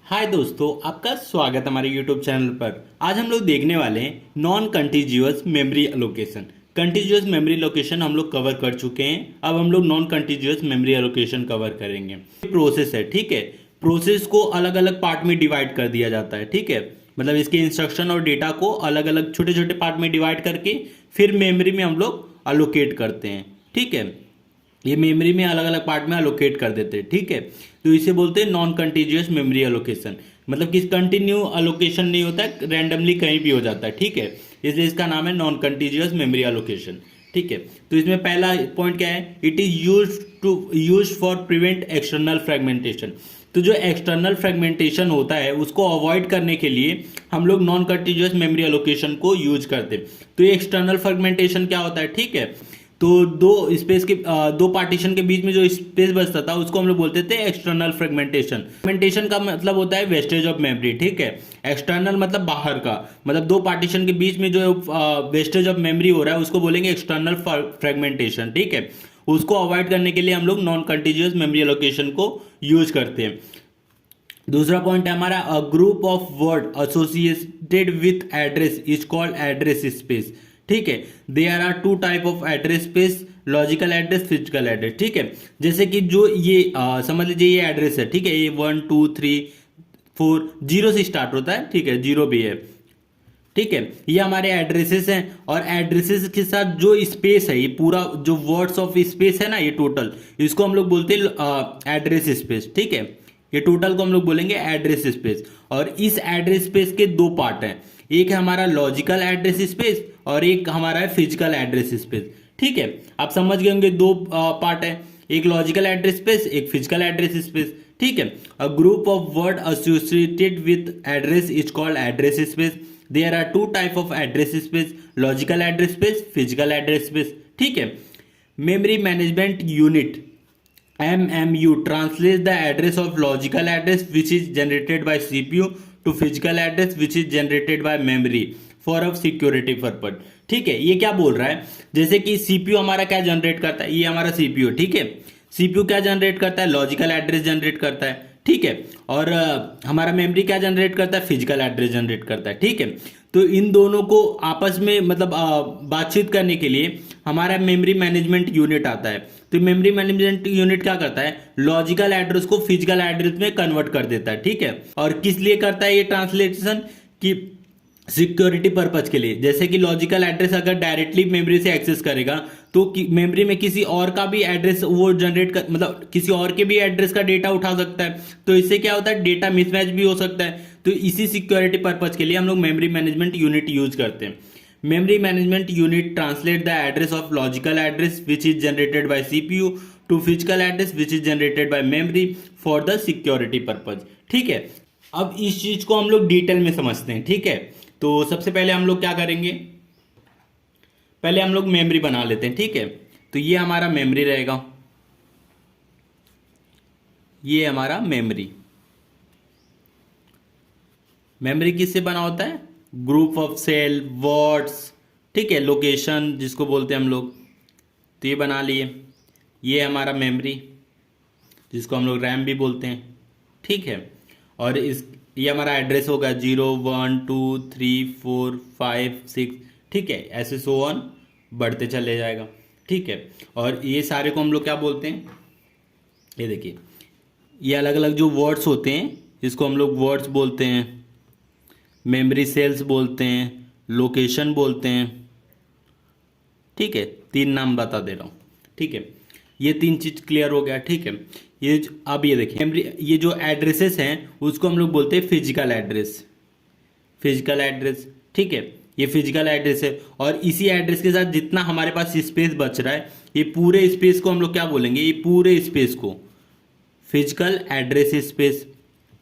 हाय दोस्तों, आपका स्वागत है हमारे यूट्यूब चैनल पर। आज हम लोग देखने वाले हैं non contiguous memory allocation. Contiguous memory allocation हम लोग कवर कर चुके हैं। अब हम लोग non contiguous memory allocation cover करेंगे। प्रोसेस है, ठीक है। प्रोसेस को अलग अलग पार्ट में डिवाइड कर दिया जाता है, ठीक है। मतलब इसके इंस्ट्रक्शन और डेटा को अलग अलग छोटे छोटे पार्ट में डिवाइड करके फिर मेमोरी में हम लोग अलोकेट करते हैं, ठीक है। ये मेमोरी में अलग अलग पार्ट में अलोकेट कर देते हैं, ठीक है। तो इसे बोलते हैं नॉन कंटीजियस मेमोरी अलोकेशन। मतलब कि कंटिन्यू अलोकेशन नहीं होता है, रैंडमली कहीं भी हो जाता है, ठीक है। इसलिए इसका नाम है नॉन कंटीजियस मेमोरी अलोकेशन, ठीक है। तो इसमें पहला पॉइंट क्या है, it is use for prevent external fragmentation. तो जो एक्सटर्नल फ्रेगमेंटेशन होता है उसको अवॉइड करने के लिए हम लोग नॉन कंटीजियस मेमोरी एलोकेशन को यूज करते हैं। तो ये एक्सटर्नल फ्रेगमेंटेशन क्या होता है, ठीक है। तो दो पार्टीशन के बीच में जो स्पेस बचता था उसको हम लोग बोलते थे एक्सटर्नल फ्रेगमेंटेशन। फ्रेगमेंटेशन का मतलब होता है वेस्टेज ऑफ मेमोरी, ठीक है। एक्सटर्नल मतलब बाहर का, मतलब दो पार्टीशन के बीच में जो वेस्टेज ऑफ मेमोरी हो रहा है उसको बोलेंगे एक्सटर्नल फ्रेगमेंटेशन, ठीक है। उसको अवॉइड करने के लिए हम लोग नॉन कंटीजियस मेमोरी एलोकेशन को यूज करते हैं। दूसरा पॉइंट है हमारा, a group of word associated with address is called address space, ठीक है। There are two type of address space, logical address, physical address, ठीक है। जैसे कि जो ये समझ लीजिए ये एड्रेस है, ठीक है। ये 1 2 3 4 जीरो से स्टार्ट होता है, ठीक है, जीरो भी है, ठीक है। ये हमारे एड्रेसेस हैं और एड्रेसेस के साथ जो स्पेस है, ये पूरा जो वर्ड्स ऑफ स्पेस है ना, ये टोटल, इसको हम लोग बोलते हैं एड्रेस स्पेस, ठीक है। ये टोटल को हम लोग बोलेंगे एड्रेस स्पेस। और इस एड्रेस स्पेस के दो पार्ट हैं, एक है हमारा लॉजिकल एड्रेस स्पेस और एक हमारा है फिजिकल एड्रेस स्पेस, ठीक है। आप समझ गए होंगे, दो पार्ट है, एक लॉजिकल एड्रेस स्पेस, एक फिजिकल एड्रेस स्पेस, ठीक है। A group of word associated with address is called address space. There are two type of address space, logical address space, physical address space, ठीक है। Memory management unit MMU translates the address of logical address which is generated by CPU to physical address which is generated by memory for a security purpose, ठीक है। ये क्या बोल रहा है, जैसे कि CPU हमारा क्या जनरेट करता है, ये हमारा CPU, ठीक है। CPU क्या जनरेट करता है, लॉजिकल एड्रेस जनरेट करता है, ठीक है। और हमारा मेमोरी क्या जनरेट करता है, फिजिकल एड्रेस जनरेट करता है, ठीक है। तो इन दोनों को आपस में मतलब बातचीत करने के लिए हमारा मेमोरी मैनेजमेंट यूनिट आता है। तो मेमोरी मैनेजमेंट यूनिट क्या करता है, लॉजिकल एड्रेस को फिजिकल एड्रेस में कन्वर्ट कर देता है, ठीक है। और किस लिए करता है ये ट्रांसलेशन, कि सिक्योरिटी पर्पज के लिए। जैसे कि लॉजिकल एड्रेस अगर डायरेक्टली मेमोरी से एक्सेस करेगा तो मेमोरी में किसी और का भी एड्रेस वो जनरेट कर, मतलब किसी और के भी एड्रेस का डेटा उठा सकता है। तो इससे क्या होता है, डेटा मिसमैच भी हो सकता है। तो इसी सिक्योरिटी पर्पज के लिए हम लोग मेमोरी मैनेजमेंट यूनिट यूज करते हैं। Memory management unit translate the address of logical address which is generated by CPU to physical address which is generated by memory for the security purpose, ठीक है। अब इस चीज को हम लोग डिटेल में समझते हैं, ठीक है। तो सबसे पहले हम लोग क्या करेंगे, पहले हम लोग मेमोरी बना लेते हैं, ठीक है। तो ये हमारा मेमोरी रहेगा, ये हमारा मेमोरी। मेमोरी किससे बना होता है, ग्रुप ऑफ सेल, वर्ड्स, ठीक है, लोकेशन जिसको बोलते हैं हम लोग। तो ये बना लिए, ये हमारा मेमोरी जिसको हम लोग रैम भी बोलते हैं, ठीक है। और ये हमारा एड्रेस होगा 0 1 2 3 4 5 6, ठीक है, ऐसे सो ऑन बढ़ते चले जाएगा, ठीक है। और ये सारे को हम लोग क्या बोलते हैं, ये देखिए, ये अलग अलग जो वर्ड्स होते हैं इसको हम लोग वर्ड्स बोलते हैं, मेमोरी सेल्स बोलते हैं, लोकेशन बोलते हैं, ठीक है। तीन नाम बता दे रहा हूँ, ठीक है। ये तीन चीज क्लियर हो गया, ठीक है। अब ये देखिए मेमोरी, ये जो एड्रेसेस हैं उसको हम लोग बोलते हैं फिजिकल एड्रेस, फिजिकल एड्रेस, ठीक है। ये फिजिकल एड्रेस है और इसी एड्रेस के साथ जितना हमारे पास स्पेस बच रहा है, ये पूरे स्पेस को हम लोग क्या बोलेंगे, ये पूरे स्पेस को फिजिकल एड्रेस स्पेस,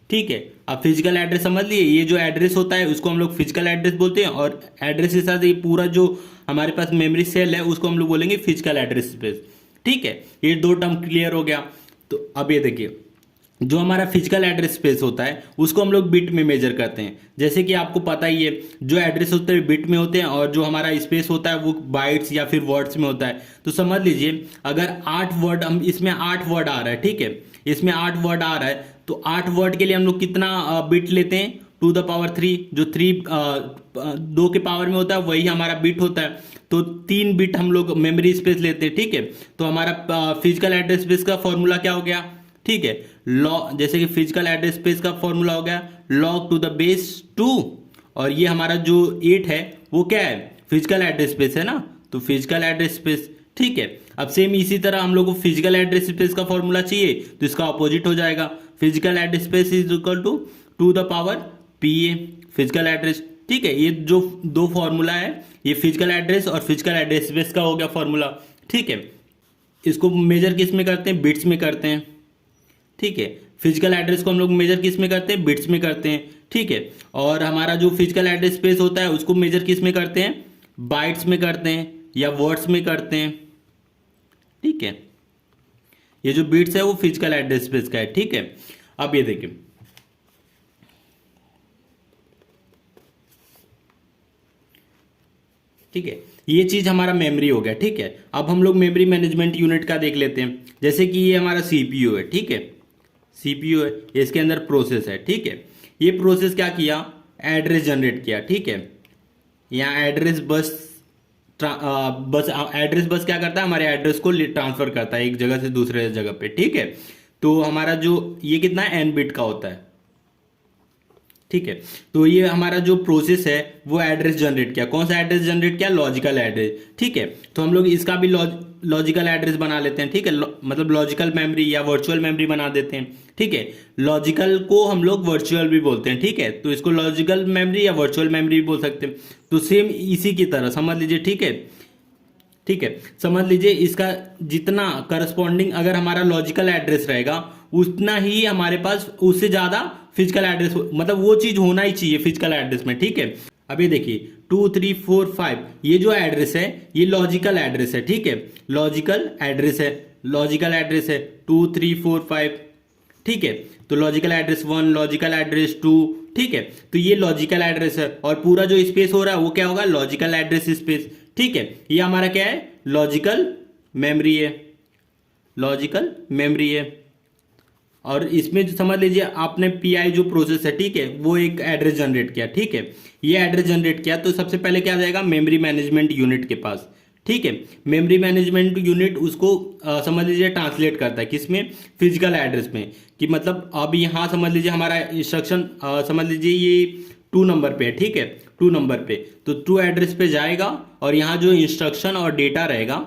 ठीक है। अब फिजिकल एड्रेस समझ लिए, ये जो एड्रेस होता है उसको हम लोग फिजिकल एड्रेस बोलते हैं और एड्रेस के साथ ये पूरा जो हमारे पास मेमोरी सेल है उसको हम लोग बोलेंगे फिजिकल एड्रेस स्पेस, ठीक है। ये दो टर्म क्लियर हो गया। तो अब ये देखिए, जो हमारा फिजिकल एड्रेस स्पेस होता है उसको हम लोग बिट में मेजर करते हैं। जैसे कि आपको पता ही है, जो एड्रेस होते हैं बिट में होते हैं और जो हमारा स्पेस होता है वो बाइट्स या फिर वर्ड्स में होता है। तो समझ लीजिए अगर 8 वर्ड, हम इसमें 8 वर्ड आ रहा है, ठीक है, इसमें 8 वर्ड आ रहा है, तो 8 वर्ड के लिए हम लोग कितना बिट लेते हैं, 2 × 3, जो 3 2 के पावर में होता है वही हमारा बिट होता है। तो 3 बिट हम लोग मेमोरी स्पेस लेते हैं, ठीक है। तो हमारा फिजिकल एड्रेस स्पेस का फॉर्मूला क्या हो गया, ठीक है, लॉग, जैसे कि फिजिकल एड्रेस स्पेस का फॉर्मूला हो गया log to the base 2, और ये हमारा जो 8 है वो क्या है, फिजिकल एड्रेस स्पेस है ना, तो फिजिकल एड्रेस स्पेस, ठीक है। अब सेम इसी तरह हम लोग को फिजिकल एड्रेस स्पेस का फॉर्मूला चाहिए तो इसका अपोजिट हो जाएगा, physical address space is equal to the power PA physical address, ठीक है। ये जो दो फॉर्मूला है, ये फिजिकल एड्रेस और फिजिकल एड्रेस स्पेस का हो गया फॉर्मूला, ठीक है। इसको मेजर किस में करते हैं, बिट्स में करते हैं, ठीक है। फिजिकल एड्रेस को हम लोग मेजर किस में करते हैं, बिट्स में करते हैं, ठीक है। और हमारा जो फिजिकल एड्रेस स्पेस होता है उसको मेजर किस में करते हैं, बाइट्स में करते हैं या वर्ड्स में करते हैं, ठीक है। ये जो बिट्स है वो फिजिकल एड्रेस स्पेस का है, ठीक है। अब ये देखिए, ठीक है, ये चीज हमारा मेमोरी हो गया, ठीक है। अब हम लोग मेमोरी मैनेजमेंट यूनिट का देख लेते हैं। जैसे कि ये हमारा सीपीयू है, ठीक है, सीपीयू है, इसके अंदर प्रोसेस है, ठीक है। ये प्रोसेस क्या किया, एड्रेस जनरेट किया, ठीक है। यहाँ एड्रेस बस एड्रेस बस क्या करता है, हमारे एड्रेस को ट्रांसफर करता है एक जगह से दूसरे जगह पे, ठीक है। तो हमारा जो ये कितना है, n बिट का होता है, ठीक है। तो ये हमारा जो प्रोसेस है वो एड्रेस जनरेट किया, कौन सा एड्रेस जनरेट किया, लॉजिकल एड्रेस, ठीक है। तो हम लोग इसका भी लॉजिकल एड्रेस बना लेते हैं, ठीक है, मतलब लॉजिकल मेमोरी या वर्चुअल मेमोरी बना देते हैं, ठीक है। लॉजिकल को हम लोग वर्चुअल भी बोलते हैं, ठीक है, तो इसको लॉजिकल मेमोरी या वर्चुअल मेमोरी भी बोल सकते हैं। तो सेम इसी की तरह समझ लीजिए, ठीक है, ठीक है। समझ लीजिए इसका जितना करस्पॉन्डिंग अगर हमारा लॉजिकल एड्रेस रहेगा उतना ही हमारे पास, उससे ज्यादा फिजिकल एड्रेस, मतलब वो चीज होना ही चाहिए फिजिकल एड्रेस में, ठीक है। अब ये देखिए 2 3 4 5 ये जो एड्रेस है ये लॉजिकल एड्रेस है, ठीक है, लॉजिकल एड्रेस है, लॉजिकल एड्रेस है 2 3 4 5, ठीक है। तो लॉजिकल एड्रेस 1, लॉजिकल एड्रेस 2, ठीक है। तो ये लॉजिकल एड्रेस है और पूरा जो स्पेस हो रहा है वो क्या होगा, लॉजिकल एड्रेस स्पेस, ठीक है। ये हमारा क्या है, लॉजिकल मेमोरी है, लॉजिकल मेमोरी है। और इसमें जो समझ लीजिए आपने पीआई जो प्रोसेस है, ठीक है, वो एक एड्रेस जनरेट किया, ठीक है। ये एड्रेस जनरेट किया तो सबसे पहले क्या जाएगा, मेमोरी मैनेजमेंट यूनिट के पास, ठीक है। मेमोरी मैनेजमेंट यूनिट उसको समझ लीजिए ट्रांसलेट करता है किसमें, फिजिकल एड्रेस में, कि मतलब अब यहाँ समझ लीजिए हमारा इंस्ट्रक्शन समझ लीजिए ये 2 नंबर पे है, ठीक है, 2 नंबर पे, तो 2 एड्रेस पे जाएगा और यहाँ जो इंस्ट्रक्शन और डेटा रहेगा,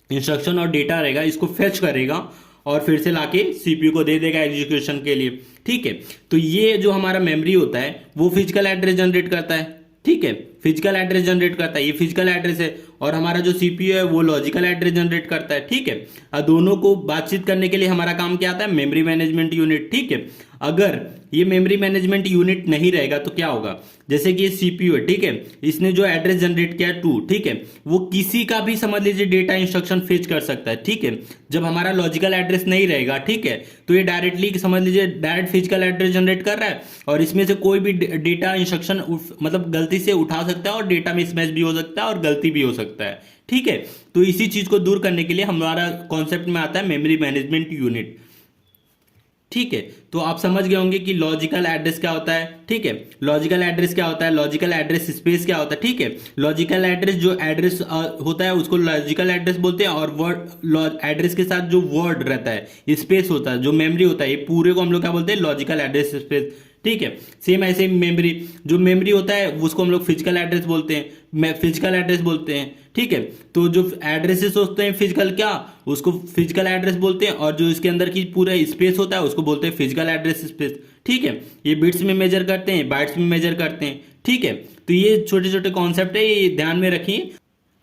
इंस्ट्रक्शन और डेटा रहेगा इसको फेच करेगा और फिर से लाके सीपीयू को दे देगा एग्जीक्यूशन के लिए, ठीक है। तो ये जो हमारा मेमोरी होता है वो फिजिकल एड्रेस जनरेट करता है, ठीक है, फिजिकल एड्रेस जनरेट करता है, ये फिजिकल एड्रेस है। और हमारा जो सीपीयू है वो लॉजिकल एड्रेस जनरेट करता है, ठीक है। और दोनों को बातचीत करने के लिए हमारा काम क्या आता है, मेमोरी मैनेजमेंट यूनिट, ठीक है। अगर ये मेमोरी मैनेजमेंट यूनिट नहीं रहेगा तो क्या होगा, जैसे कि ये सीपीयू है, ठीक है, इसने जो एड्रेस जनरेट किया 2, ठीक है, वो किसी का भी समझ लीजिए डेटा इंस्ट्रक्शन फेच कर सकता है, ठीक है। जब हमारा लॉजिकल एड्रेस नहीं रहेगा, ठीक है, तो ये डायरेक्टली समझ लीजिए डायरेक्ट फिजिकल एड्रेस जनरेट कर रहा है और इसमें से कोई भी डेटा इंस्ट्रक्शन मतलब गलती से उठा सकता है और डेटा मिसमैच भी हो सकता है और गलती भी हो सकता है, ठीक है। तो इसी चीज को दूर करने के लिए हमारा कॉन्सेप्ट में आता है मेमोरी मैनेजमेंट यूनिट, ठीक है। तो आप समझ गए होंगे कि लॉजिकल एड्रेस क्या होता है, ठीक है, लॉजिकल एड्रेस क्या होता है, लॉजिकल एड्रेस स्पेस क्या होता है, ठीक है। लॉजिकल एड्रेस जो एड्रेस होता है उसको लॉजिकल एड्रेस बोलते हैं और वर्ड एड्रेस के साथ जो वर्ड रहता है स्पेस होता है, जो मेमोरी होता है, ये पूरे को हम लोग क्या बोलते हैं, लॉजिकल एड्रेस स्पेस, ठीक है। सेम ऐसे मेमोरी, जो मेमोरी होता है उसको हम लोग फिजिकल एड्रेस बोलते हैं, फिजिकल एड्रेस बोलते हैं, ठीक है। तो जो एड्रेसेस होते हैं फिजिकल, क्या उसको फिजिकल एड्रेस बोलते हैं और जो इसके अंदर की पूरा स्पेस होता है उसको बोलते हैं फिजिकल एड्रेस स्पेस, ठीक है। ये बिट्स में मेजर करते हैं, बाइट्स में मेजर करते हैं, ठीक है। तो ये छोटे छोटे कॉन्सेप्ट है, ये ध्यान में रखिए।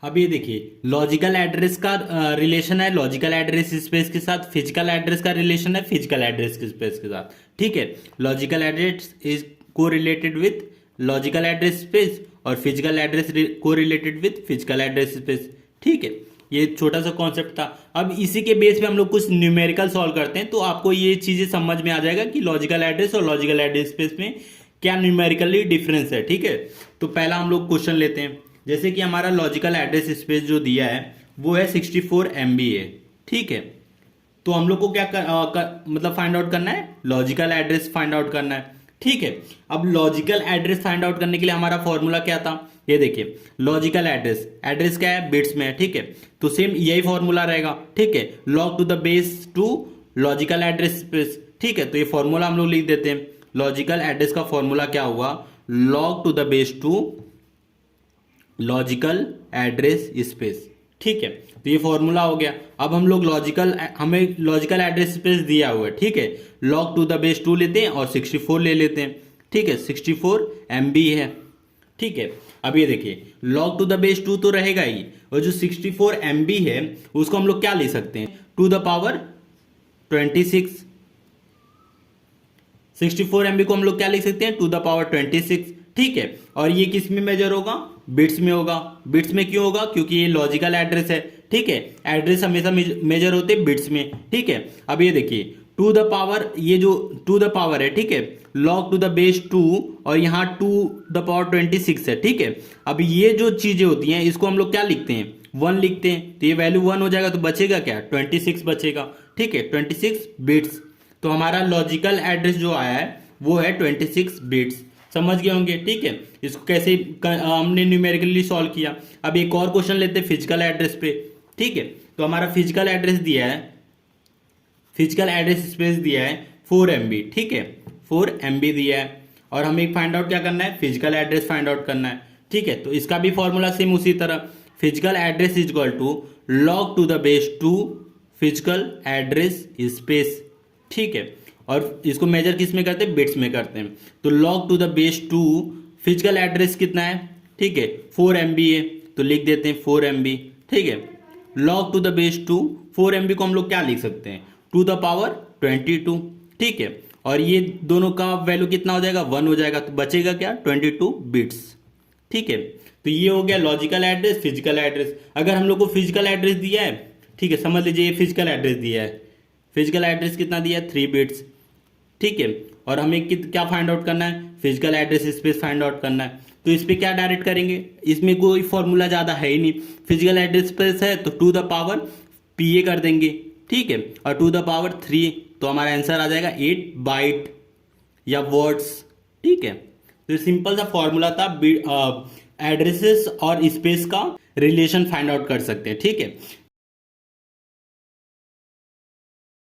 अब ये देखिए लॉजिकल एड्रेस का रिलेशन है लॉजिकल एड्रेस स्पेस के साथ, फिजिकल एड्रेस का रिलेशन है फिजिकल एड्रेस के स्पेस के साथ, ठीक है। लॉजिकल एड्रेस इज को related with logical address space और फिजिकल एड्रेस को related with physical address space, ठीक है। ये छोटा सा कॉन्सेप्ट था। अब इसी के बेस पे हम लोग कुछ न्यूमेरिकल सॉल्व करते हैं, तो आपको ये चीज़ें समझ में आ जाएगा कि लॉजिकल एड्रेस और लॉजिकल एड्रेस स्पेस में क्या न्यूमेरिकली डिफरेंस है। ठीक है, तो पहला हम लोग क्वेश्चन लेते हैं। जैसे कि हमारा लॉजिकल एड्रेस स्पेस जो दिया है वो है 64 MB है। ठीक है, तो हम लोग को क्या मतलब फाइंड आउट करना है, लॉजिकल एड्रेस फाइंड आउट करना है। ठीक है, अब लॉजिकल एड्रेस फाइंड आउट करने के लिए हमारा फॉर्मूला क्या था, ये देखिए लॉजिकल एड्रेस, एड्रेस क्या है, बिट्स में है। ठीक है, तो सेम यही फॉर्मूला रहेगा। ठीक है, log to the base two logical address space. ठीक है, तो ये फॉर्मूला हम लोग लिख देते हैं। लॉजिकल एड्रेस का फॉर्मूला क्या हुआ, log to the base two logical address space. ठीक है, तो ये फॉर्मूला हो गया। अब हम लोग हमें लॉजिकल एड्रेस स्पेस दिया हुआ है। ठीक है, लॉग टू द बेस 2 लेते हैं और 64 ले लेते हैं। ठीक है, 64 MB है। ठीक है, अब ये देखिए लॉग टू द बेस 2 तो रहेगा ही, और जो 64 MB है उसको हम लोग क्या ले सकते हैं, टू द पावर 26। 64 MB को हम लोग क्या लिख सकते हैं, टू द पावर 26। ठीक है, और ये किस में मेजर होगा, बिट्स में होगा। बिट्स में क्यों होगा, क्योंकि ये लॉजिकल एड्रेस है। ठीक है, एड्रेस हमेशा मेजर होते हैं बिट्स में। ठीक है, अब ये देखिए टू द पावर, ये जो टू द पावर है, ठीक है, लॉग टू द बेस 2 और यहाँ टू द पावर 26 है। ठीक है, अब ये जो चीजें होती हैं इसको हम लोग क्या लिखते हैं, 1 लिखते हैं। तो ये वैल्यू 1 हो जाएगा, तो बचेगा क्या, 26 बचेगा। ठीक है, 26 बिट्स। तो हमारा लॉजिकल एड्रेस जो आया है वो है 26 बिट्स। समझ गए होंगे। ठीक है, इसको कैसे हमने न्यूमेरिकली सॉल्व किया। अब एक और क्वेश्चन लेते हैं फिजिकल एड्रेस पे। ठीक है, तो हमारा फिजिकल एड्रेस दिया है, फिजिकल एड्रेस स्पेस दिया है 4 MB। ठीक है, 4 MB दिया है, और हमें फाइंड आउट क्या करना है, फिजिकल एड्रेस फाइंड आउट करना है। ठीक है, तो इसका भी फॉर्मूला सेम उसी तरह, physical address is equal to log to the base 2 physical address space. ठीक है, और इसको मेजर किस में करते हैं, बिट्स में करते हैं। तो log to the base 2 physical address कितना है, ठीक है 4 MB है, तो लिख देते हैं 4 MB। ठीक है, log to the base 2 4 MB को हम लोग क्या लिख सकते हैं, टू द पावर 22। ठीक है, और ये दोनों का वैल्यू कितना हो जाएगा, 1 हो जाएगा, तो बचेगा क्या, 22 बिट्स। ठीक है, तो ये हो गया लॉजिकल एड्रेस, फिजिकल एड्रेस। अगर हम लोग को फिजिकल एड्रेस दिया है, ठीक है, समझ लीजिए ये फिजिकल एड्रेस दिया है, फिजिकल एड्रेस कितना दिया है, 3 बिट्स। ठीक है, और हमें क्या फाइंड आउट करना है, physical address space find out करना है। तो इस पे क्या डायरेक्ट करेंगे, इसमें कोई फॉर्मूला ज़्यादा है ही नहीं। फिजिकल एड्रेस स्पेस है तो टू द पावर PA कर देंगे। ठीक है, और टू द पावर 3, तो हमारा आंसर आ जाएगा 8 बाइट या वर्ड्स। ठीक है, तो सिंपल सा फॉर्मूला था, एड्रेसेस और स्पेस का रिलेशन फाइंड आउट कर सकते हैं। ठीक है,